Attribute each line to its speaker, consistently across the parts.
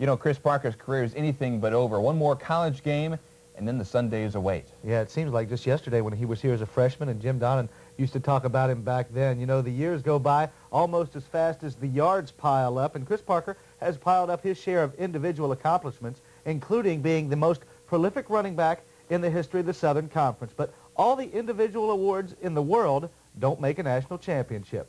Speaker 1: You know, Chris Parker's career is anything but over. One more college game, and then the Sundays await.
Speaker 2: Yeah, it seems like just yesterday when he was here as a freshman, and Jim Donnan used to talk about him back then. You know, the years go by almost as fast as the yards pile up, and Chris Parker has piled up his share of individual accomplishments, including being the most prolific running back in the history of the Southern Conference. But all the individual awards in the world don't make a national championship.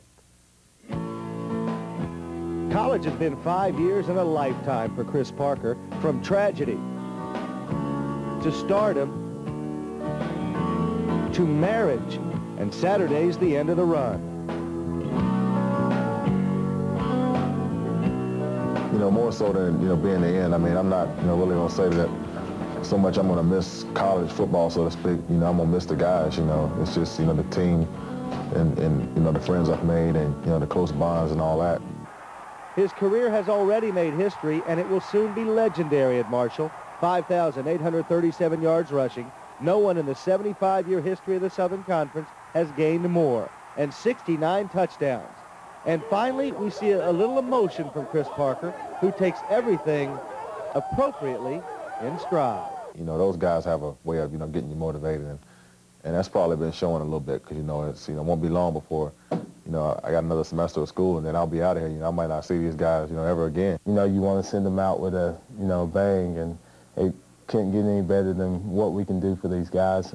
Speaker 2: College has been 5 years and a lifetime for Chris Parker, from tragedy to stardom to marriage, and Saturday's the end of the run.
Speaker 3: You know, more so than, you know, being the end. I mean, I'm not, you know, really going to say that so much I'm going to miss college football, so to speak. You know, I'm going to miss the guys, you know. It's just, you know, the team and you know, the friends I've made and, you know, the close bonds and all that.
Speaker 2: His career has already made history, and it will soon be legendary at Marshall. 5,837 yards rushing. No one in the 75-year history of the Southern Conference has gained more, and 69 touchdowns. And finally, we see a little emotion from Chris Parker, who takes everything appropriately in stride.
Speaker 3: You know, those guys have a way of, you know, getting you motivated, and that's probably been showing a little bit, because, you know, it's, you know, it won't be long before, you know, I got another semester of school, and then I'll be out of here. You know, I might not see these guys, you know, ever again.
Speaker 4: You know, you want to send them out with a, you know, bang, and it can't get any better than what we can do for these guys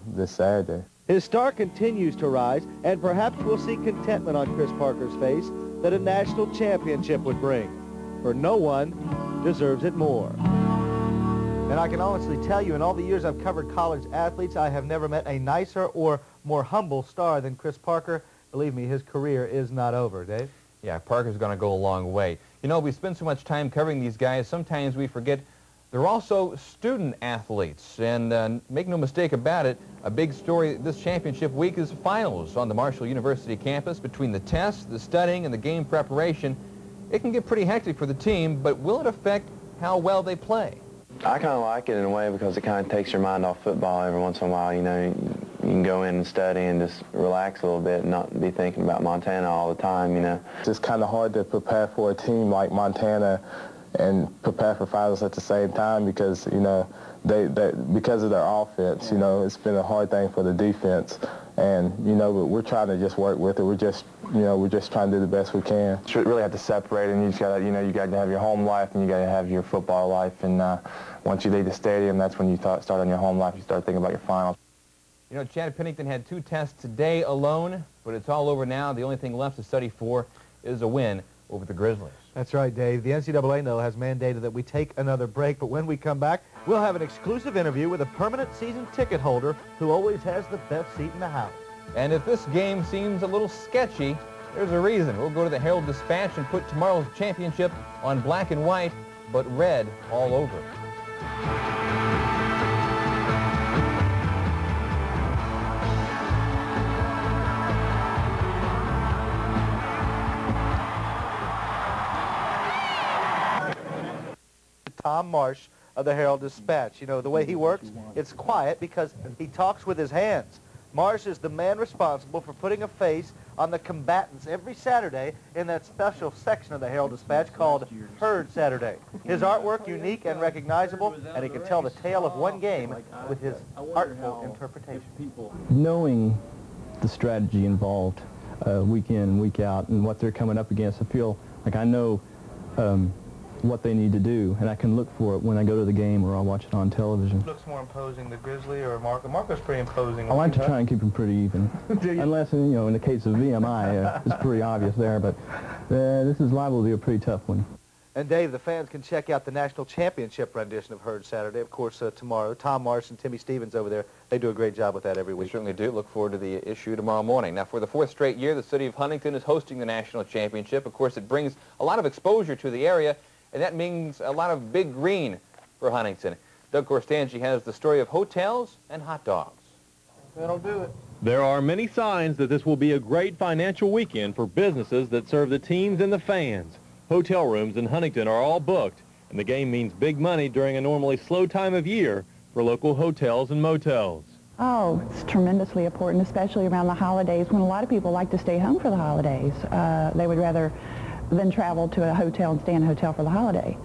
Speaker 4: this Saturday.
Speaker 2: His star continues to rise, and perhaps we'll see contentment on Chris Parker's face that a national championship would bring, for no one deserves it more. And I can honestly tell you, in all the years I've covered college athletes, I have never met a nicer or more humble star than Chris Parker. Believe me, his career is not over. Dave?
Speaker 1: Yeah, Parker's going to go a long way. You know, we spend so much time covering these guys, sometimes we forget they're also student athletes. And make no mistake about it, a big story this championship week is finals on the Marshall University campus. Between the tests, the studying, and the game preparation, it can get pretty hectic for the team, but will it affect how well they play?
Speaker 5: I kind of like it in a way because it kind of takes your mind off football every once in a while. You know, you can go in and study and just relax a little bit and not be thinking about Montana all the time, you know.
Speaker 4: It's just kind of hard to prepare for a team like Montana and prepare for finals at the same time because, you know, because of their offense, you know, it's been a hard thing for the defense. And, you know, but we're trying to just work with it. We're just, you know, we're just trying to do the best we can.
Speaker 5: You really have to separate, and you just got to, you know, you got to have your home life and you got to have your football life. And once you leave the stadium, that's when you start on your home life. You start thinking about your finals.
Speaker 1: You know, Chad Pennington had 2 tests today alone, but it's all over now. The only thing left to study for is a win over the Grizzlies.
Speaker 2: That's right, Dave. The NCAA, though, has mandated that we take another break, but when we come back, we'll have an exclusive interview with a permanent season ticket holder who always has the best seat in the house.
Speaker 1: And if this game seems a little sketchy, there's a reason. We'll go to the Herald-Dispatch and put tomorrow's championship on black and white, but red all over.
Speaker 2: Tom Marsh of the Herald-Dispatch. You know, the way he works, it's quiet because he talks with his hands. Marsh is the man responsible for putting a face on the combatants every Saturday in that special section of the Herald-Dispatch called Herd Saturday. His artwork unique and recognizable, and he can tell the tale of one game with his artful interpretation.
Speaker 6: Knowing the strategy involved week in, week out, and what they're coming up against, I feel like I know what they need to do, and I can look for it when I go to the game or I'll watch it on television.
Speaker 2: Looks more imposing, the Grizzly or Marco? Marco's pretty imposing.
Speaker 6: I like to try and keep them pretty even. Unless, you know, in the case of VMI, it's pretty obvious there, but this is liable to be a pretty tough one.
Speaker 2: And Dave, the fans can check out the national championship rendition of Herd Saturday, of course, tomorrow. Tom Marsh and Timmy Stevens over there, they do a great job with that every week.
Speaker 1: We certainly do. Look forward to the issue tomorrow morning. Now, for the 4th straight year, the city of Huntington is hosting the national championship. Of course, it brings a lot of exposure to the area, and that means a lot of big green for Huntington. Doug Corstangi has the story of hotels and hot dogs.
Speaker 2: That'll do it.
Speaker 7: There are many signs that this will be a great financial weekend for businesses that serve the teams and the fans. Hotel rooms in Huntington are all booked, and the game means big money during a normally slow time of year for local hotels and motels.
Speaker 8: Oh, it's tremendously important, especially around the holidays when a lot of people like to stay home for the holidays. They would rather than travel to a hotel and stay in a hotel for the holiday.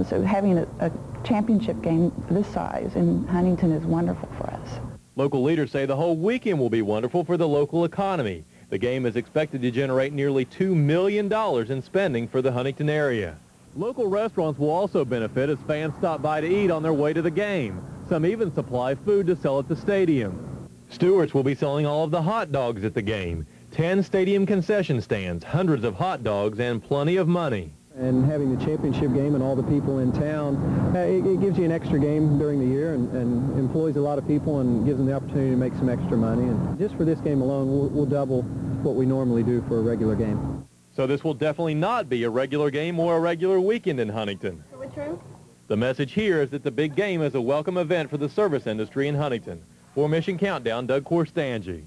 Speaker 8: So having a championship game this size in Huntington is wonderful for us.
Speaker 7: Local leaders say the whole weekend will be wonderful for the local economy. The game is expected to generate nearly $2 million in spending for the Huntington area. Local restaurants will also benefit as fans stop by to eat on their way to the game. Some even supply food to sell at the stadium. Stewart's will be selling all of the hot dogs at the game. 10 stadium concession stands, hundreds of hot dogs, and plenty of money.
Speaker 6: And having the championship game and all the people in town, it gives you an extra game during the year and employs a lot of people and gives them the opportunity to make some extra money. And just for this game alone, we'll double what we normally do for a regular game.
Speaker 7: So this will definitely not be a regular game or a regular weekend in Huntington.
Speaker 8: Are we true?
Speaker 7: The message here is that the big game is a welcome event for the service industry in Huntington. For Mission Countdown, Doug Corstangi.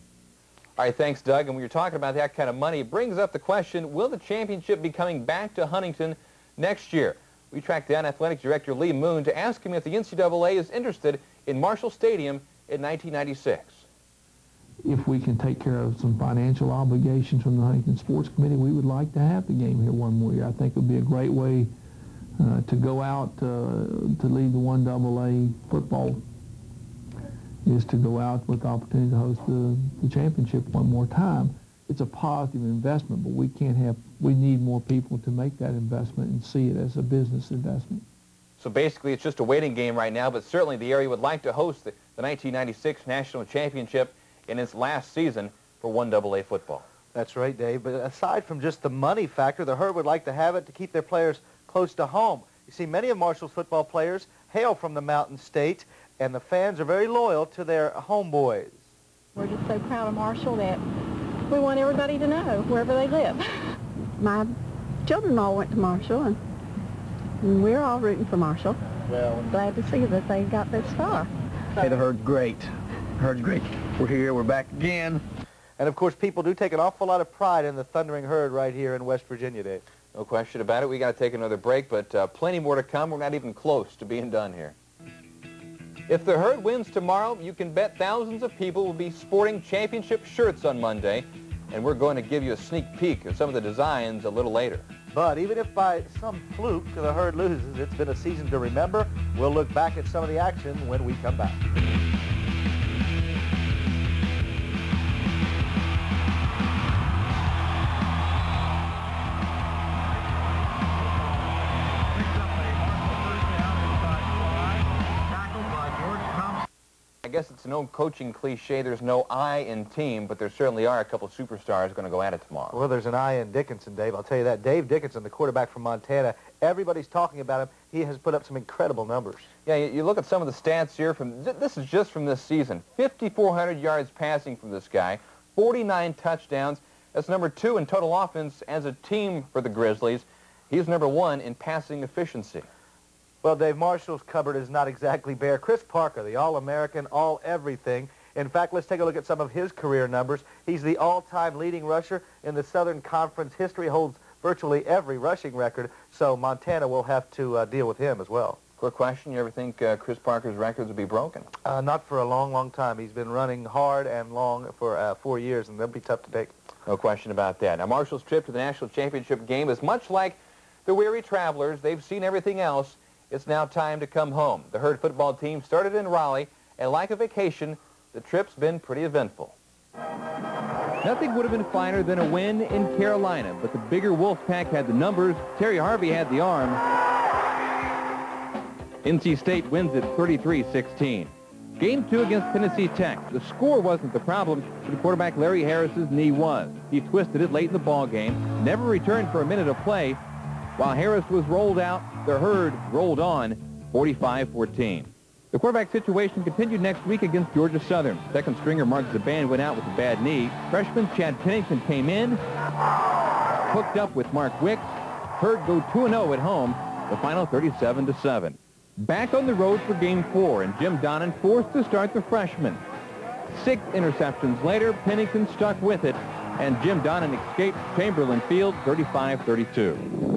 Speaker 1: All right, thanks, Doug. And when you're talking about that kind of money, it brings up the question, will the championship be coming back to Huntington next year? We tracked down Athletics Director Lee Moon to ask him if the NCAA is interested in Marshall Stadium in 1996.
Speaker 9: If we can take care of some financial obligations from the Huntington Sports Committee, we would like to have the game here one more year. I think it would be a great way to go out to lead the 1AA football, is to go out with the opportunity to host the championship one more time. It's a positive investment, but we need more people to make that investment and see it as a business investment.
Speaker 1: So basically it's just a waiting game right now, but certainly the area would like to host the 1996 National Championship in its last season for 1AA football.
Speaker 2: That's right, Dave. But aside from just the money factor, the Herd would like to have it to keep their players close to home. You see, many of Marshall's football players hail from the Mountain State, and the fans are very loyal to their homeboys.
Speaker 10: We're just so proud of Marshall that we want everybody to know wherever they live. My children all went to Marshall, and we're all rooting for Marshall.
Speaker 2: Well,
Speaker 10: glad to see that they got this far.
Speaker 11: Hey, the Herd's great. Herd's great. We're here. We're back again.
Speaker 2: And, of course, people do take an awful lot of pride in the Thundering Herd right here in West Virginia, Dave.
Speaker 1: No question about it. We got to take another break, but plenty more to come. We're not even close to being done here. If the Herd wins tomorrow, you can bet thousands of people will be sporting championship shirts on Monday, and we're going to give you a sneak peek of some of the designs a little later.
Speaker 2: But even if by some fluke the Herd loses, it's been a season to remember. We'll look back at some of the action when we come back.
Speaker 1: I guess it's an old coaching cliche, there's no I in team, but there certainly are a couple superstars going to go at it tomorrow.
Speaker 2: Well, there's an I in Dickinson, Dave. I'll tell you that. Dave Dickinson, the quarterback from Montana, everybody's talking about him. He has put up some incredible numbers.
Speaker 1: Yeah, you look at some of the stats here. This is just from this season. 5,400 yards passing from this guy, 49 touchdowns. That's number 2 in total offense as a team for the Grizzlies. He's number 1 in passing efficiency.
Speaker 2: Well, Dave, Marshall's cupboard is not exactly bare. Chris Parker, the All-American, all-everything. In fact, let's take a look at some of his career numbers. He's the all-time leading rusher in the Southern Conference. History holds virtually every rushing record, so Montana will have to deal with him as well.
Speaker 1: Quick question, you ever think Chris Parker's records will be broken?
Speaker 2: Not for a long, long time. He's been running hard and long for 4 years, and they'll be tough to take.
Speaker 1: No question about that. Now, Marshall's trip to the national championship game is much like the weary travelers. They've seen everything else. It's now time to come home. The Herd football team started in Raleigh, and like a vacation, the trip's been pretty eventful. Nothing would have been finer than a win in Carolina, but the bigger Wolfpack had the numbers. Terry Harvey had the arm. NC State wins it 33-16. Game 2 against Tennessee Tech. The score wasn't the problem, but quarterback Larry Harris's knee was. He twisted it late in the ball game, never returned for a minute of play. While Harris was rolled out, the Herd rolled on 45-14. The quarterback situation continued next week against Georgia Southern. Second stringer Mark Zaban went out with a bad knee. Freshman Chad Pennington came in, hooked up with Mark Wicks. Herd go 2-0 at home, the final 37-7. Back on the road for Game 4, and Jim Donnan forced to start the freshman. 6 interceptions later, Pennington stuck with it, and Jim Donnan escaped Chamberlain Field 35-32.